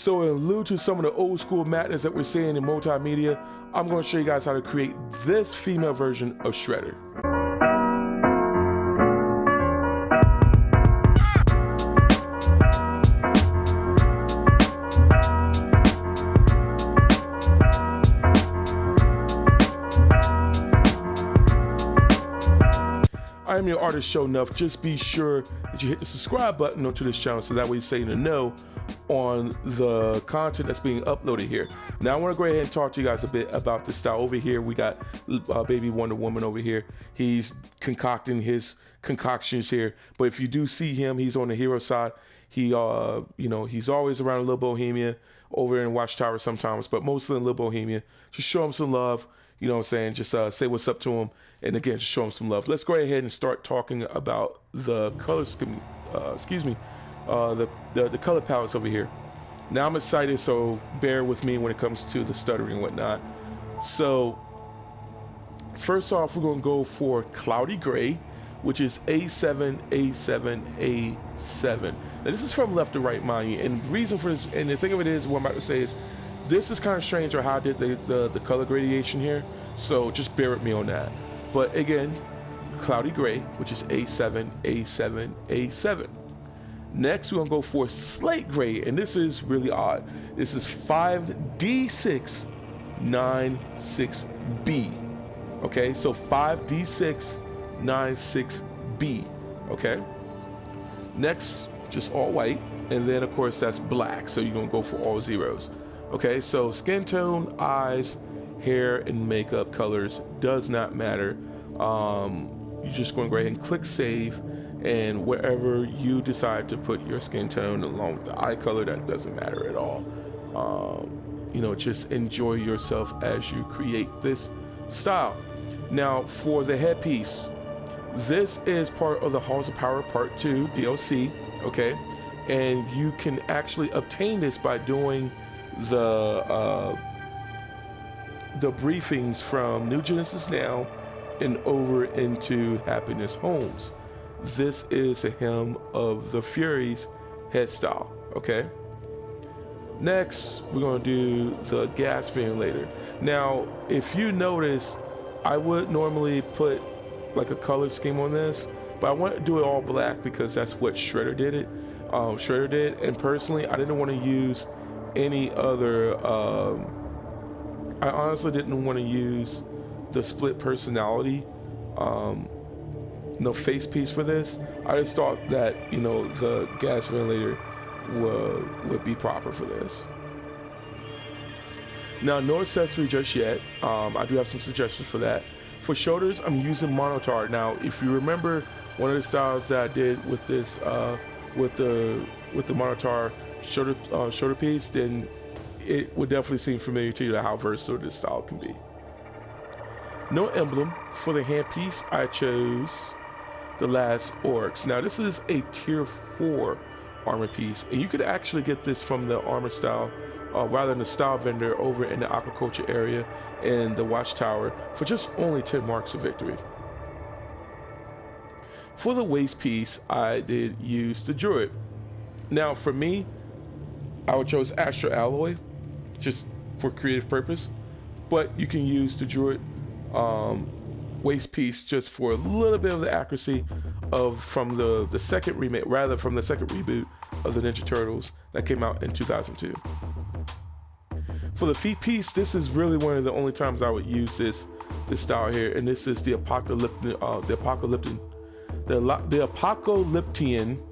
So in lieu to some of the old school madness that we're seeing in multimedia, I'm going to show you guys how to create this female version of Shredder. I am your artist Sho'Nuff. Just be sure that you hit the subscribe button onto this channel so that way you stay in the know on the content that's being uploaded here. Now I want to go ahead and talk to you guys a bit about this style. Over here we got baby Wonder Woman over here. He's concocting his concoctions here, but if you do see him, he's on the hero side. He you know, he's always around Little Bohemia over in Watchtower sometimes, but mostly in Little Bohemia. Just show him some love, you know what I'm saying? Just say what's up to him, and again, just show him some love. Let's go ahead and start talking about the color scheme, the color palettes over here. Now I'm excited, so bear with me when it comes to the stuttering and whatnot. So first off, we're gonna go for Cloudy Gray, which is A7, A7, A7. Now this is from left to right, mind you, and the reason for this, and the thing of it is, what I'm about to say is, this is kind of strange on how I did the color gradation here, so just bear with me on that. But again, Cloudy Gray, which is A7, A7, A7. Next, we're gonna go for Slate Gray, and this is really odd. This is 5D696B. Okay, so 5D696B. Okay. Next, just all white, and then of course that's black. So you're gonna go for all zeros. Okay, so skin tone, eyes, hair, and makeup colors does not matter. You're just going to go ahead and click save, and wherever you decide to put your skin tone along with the eye color, that doesn't matter at all. You know, just enjoy yourself as you create this style. Now for the headpiece, this is part of the Halls of Power Part 2 DLC, okay? And you can actually obtain this by doing the briefings from New Genesis Now and over into Happiness Homes. This is a Hymn of the Furies head style, okay? Next, we're gonna do the gas ventilator. Now, if you notice, I would normally put like a color scheme on this, but I want to do it all black because that's what Shredder did and personally, I didn't want to use any other, I honestly didn't want to use the split personality, no face piece for this. I just thought that, you know, the gas ventilator would be proper for this. Now, no accessory just yet. I do have some suggestions for that. For shoulders, I'm using Monotar. Now, if you remember one of the styles that I did with this, with the Monotar shoulder piece, then it would definitely seem familiar to you how versatile this style can be. No emblem. For the handpiece, I chose the Last Orcs. Now this is a tier 4 armor piece, and you could actually get this from the armor style, rather than the style vendor over in the aquaculture area in the Watchtower for just only 10 marks of victory. For the waist piece, I did use the Druid. Now for me, I would chose Astro Alloy just for creative purpose, but you can use the Druid waist piece just for a little bit of the accuracy from the second remake, rather from the second reboot of the Ninja Turtles that came out in 2002. For the feet piece, this is really one of the only times I would use this style here, and this is the Apocalyptian,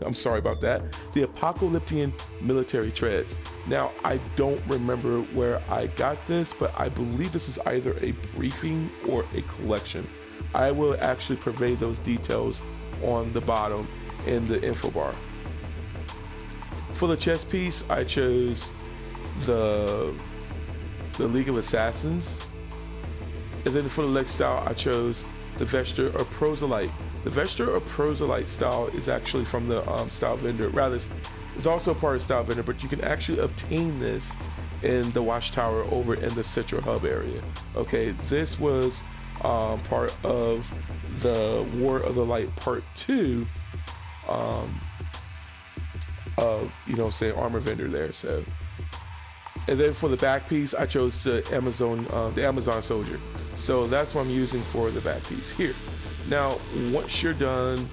I'm sorry about that, the Apocalyptian military treads. Now, I don't remember where I got this, but I believe this is either a briefing or a collection. I will actually purvey those details on the bottom in the info bar. For the chest piece, I chose the League of Assassins. And then for the leg style, I chose the Vesture or Proselyte. The Vesture or Proselyte style is actually from the style vendor. Rather, it's also a part of style vendor, but you can actually obtain this in the Watchtower over in the Citra Hub area. Okay, this was part of the War of the Light Part 2 of, say, armor vendor there. So And then for the back piece, I chose the Amazon Soldier. So that's what I'm using for the back piece here. Now, once you're done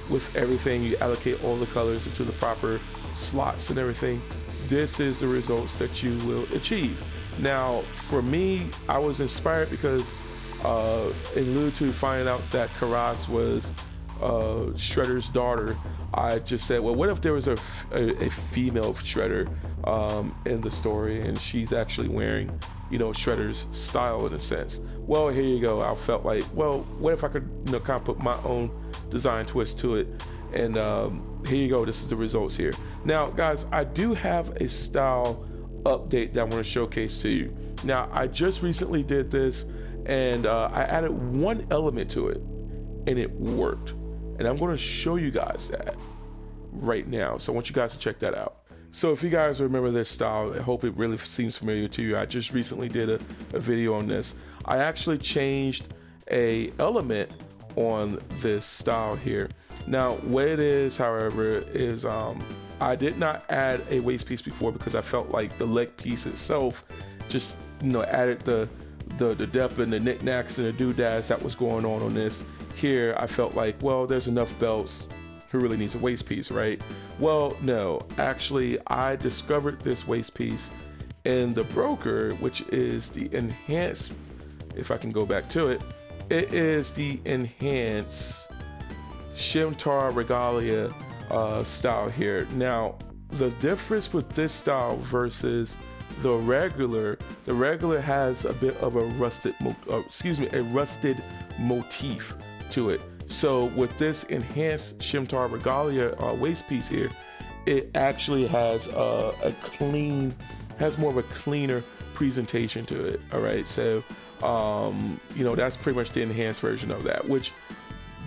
with everything, you allocate all the colors into the proper slots and everything. This is the results that you will achieve. Now, for me, I was inspired because in lieu to finding out that Karas was Shredder's daughter, I just said, well, what if there was a female Shredder in the story, and she's actually wearing, you know, Shredder's style in a sense. Well, here you go. I felt like, well, what if I could, you know, kind of put my own design twist to it? And here you go. This is the results here. Now, guys, I do have a style update that I want to showcase to you. Now, I just recently did this, and I added one element to it, and it worked. And I'm going to show you guys that right now. So I want you guys to check that out. So if you guys remember this style, I hope it really seems familiar to you. I just recently did a video on this. I actually changed a element on this style here. Now, what it is, however, is I did not add a waist piece before because I felt like the leg piece itself just, you know, added the depth and the knickknacks and the doodads that was going on this. Here, I felt like, well, there's enough belts. Who really needs a waist piece, right? Well, no, actually, I discovered this waist piece in the broker, which is the enhanced, if I can go back to it, it is the enhanced Shimtar Regalia style here. Now, the difference with this style versus the regular has a bit of a rusted motif to it. So with this enhanced Shimtar Regalia waist piece here, it actually has has more of a cleaner presentation to it. All right, so you know, that's pretty much the enhanced version of that, which,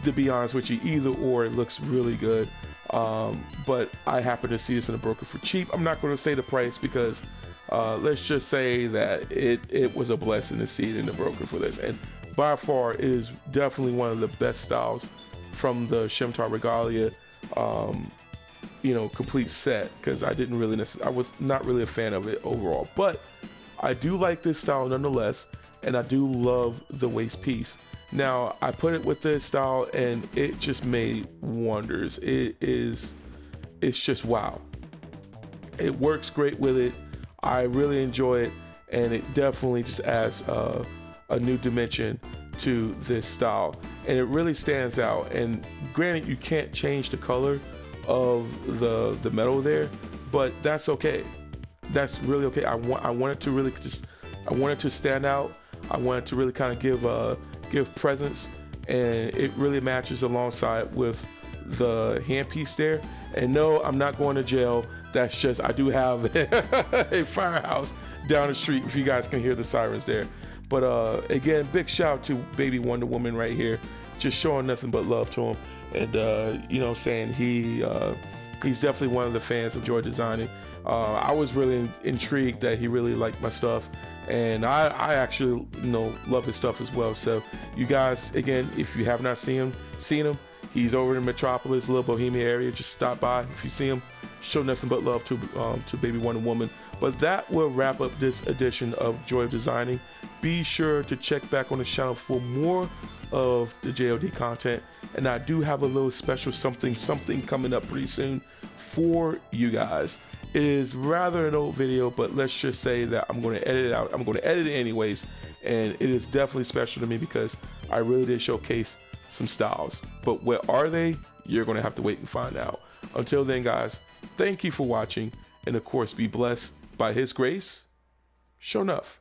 to be honest with you, either or, it looks really good. But I happen to see this in a broker for cheap. I'm not going to say the price because let's just say that it was a blessing to see it in the broker for this. And by far, it is definitely one of the best styles from the Shimtar Regalia, you know, complete set. Because I was not really a fan of it overall, but I do like this style nonetheless, and I do love the waist piece. Now, I put it with this style, and it just made wonders. It's just wow. It works great with it. I really enjoy it, and it definitely just adds a new dimension to this style, and it really stands out. And granted, you can't change the color of the metal there, but that's okay. That's really okay. I want it to really I want it to stand out. I want it to really kind of give presence, and it really matches alongside with the handpiece there. And no, I'm not going to jail. That's just, I do have a firehouse down the street, if you guys can hear the sirens there. But again, big shout out to Baby Wonder Woman right here, just showing nothing but love to him. And you know, saying he's definitely one of the fans of Joy Designing. I was really intrigued that he really liked my stuff, and I actually, you know, love his stuff as well. So you guys, again, if you have not seen him, he's over in Metropolis, Little Bohemia area. Just stop by. If you see him, show nothing but love to Baby Wonder Woman. But that will wrap up this edition of Joy of Designing. Be sure to check back on the channel for more of the JOD content, and I do have a little special something coming up pretty soon for you guys. It is rather an old video, but let's just say that I'm going to edit it out. I'm going to edit it anyways, and it is definitely special to me because I really did showcase some styles. But what are they? You're going to have to wait and find out. Until then, guys, thank you for watching, and of course, be blessed by His grace. Sho'Nuff.